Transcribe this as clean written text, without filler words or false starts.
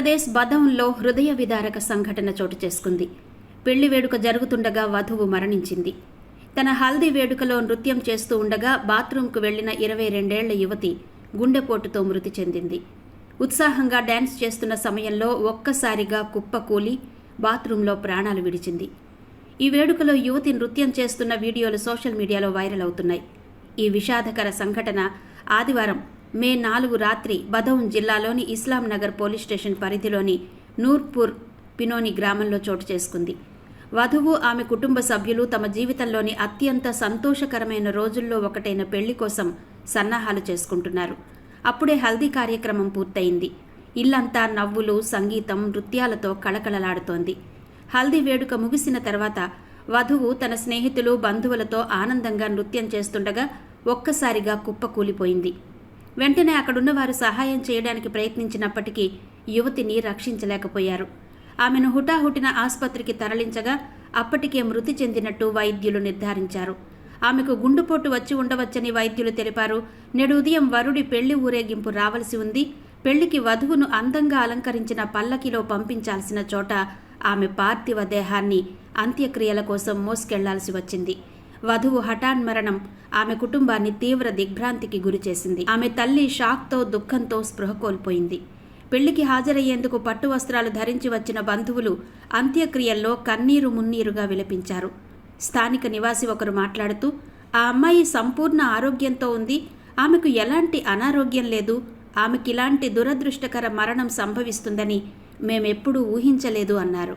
ఉత్తరప్రదేశ్ బదౌన్లో హృదయ విదారక సంఘటన చోటు చేసుకుంది. పెళ్లి వేడుక జరుగుతుండగా వధువు మరణించింది. తన హల్దీ వేడుకలో నృత్యం చేస్తూ ఉండగా బాత్రూంకు వెళ్లిన 22 ఏళ్ల యువతి గుండెపోటుతో మృతి చెందింది. ఉత్సాహంగా డాన్స్ చేస్తున్న సమయంలో ఒక్కసారిగా కుప్పకూలి బాత్రూంలో ప్రాణాలు విడిచింది. ఈ వేడుకలో యువతి నృత్యం చేస్తున్న వీడియోలు సోషల్ మీడియాలో వైరల్ అవుతున్నాయి. ఈ విషాదకర సంఘటన ఆదివారం మే 4 రాత్రి బదౌన్ జిల్లాలోని ఇస్లాం నగర్ పోలీస్ స్టేషన్ పరిధిలోని నూర్పూర్ పినోని గ్రామంలో చోటు చేసుకుంది. వధువు, ఆమె కుటుంబ సభ్యులు తమ జీవితంలోని అత్యంత సంతోషకరమైన రోజుల్లో ఒకటైన పెళ్లి కోసం సన్నాహాలు చేసుకుంటున్నారు. అప్పుడే హల్దీ కార్యక్రమం పూర్తయింది. ఇల్లంతా నవ్వులు, సంగీతం, నృత్యాలతో కళకళలాడుతోంది. హల్దీ వేడుక ముగిసిన తర్వాత వధువు తన స్నేహితులు, బంధువులతో ఆనందంగా నృత్యం చేస్తుండగా ఒక్కసారిగా కుప్పకూలిపోయింది. వెంటనే అక్కడున్న వారు సహాయం చేయడానికి ప్రయత్నించినప్పటికీ యువతిని రక్షించలేకపోయారు. ఆమెను హుటాహుటిన ఆసుపత్రికి తరలించగా అప్పటికే మృతి చెందినట్టు వైద్యులు నిర్ధారించారు. ఆమెకు గుండెపోటు వచ్చి ఉండవచ్చని వైద్యులు తెలిపారు. నేడు ఉదయం వరుడి పెళ్లి ఊరేగింపు రావలసి ఉంది. పెళ్లికి వధువును అందంగా అలంకరించిన పల్లకిలో పంపించాల్సిన చోట ఆమె పార్థివ దేహాన్ని అంత్యక్రియల కోసం మోసుకెళ్లాల్సి వచ్చింది. వధువు హఠాన్మరణం ఆమె కుటుంబాన్ని తీవ్ర దిగ్భ్రాంతికి గురిచేసింది. ఆమె తల్లి షాక్తో, దుఃఖంతో స్పృహ కోల్పోయింది. పెళ్లికి హాజరయ్యేందుకు పట్టు వస్త్రాలు ధరించి వచ్చిన బంధువులు అంత్యక్రియల్లో కన్నీరు మున్నీరుగా విలపించారు. స్థానిక నివాసి ఒకరు మాట్లాడుతూ, ఆ అమ్మాయి సంపూర్ణ ఆరోగ్యంతో ఉంది. ఆమెకు ఎలాంటి అనారోగ్యం లేదు. ఆమెకిలాంటి దురదృష్టకర మరణం సంభవిస్తుందని మేమెప్పుడూ ఊహించలేదు అన్నారు.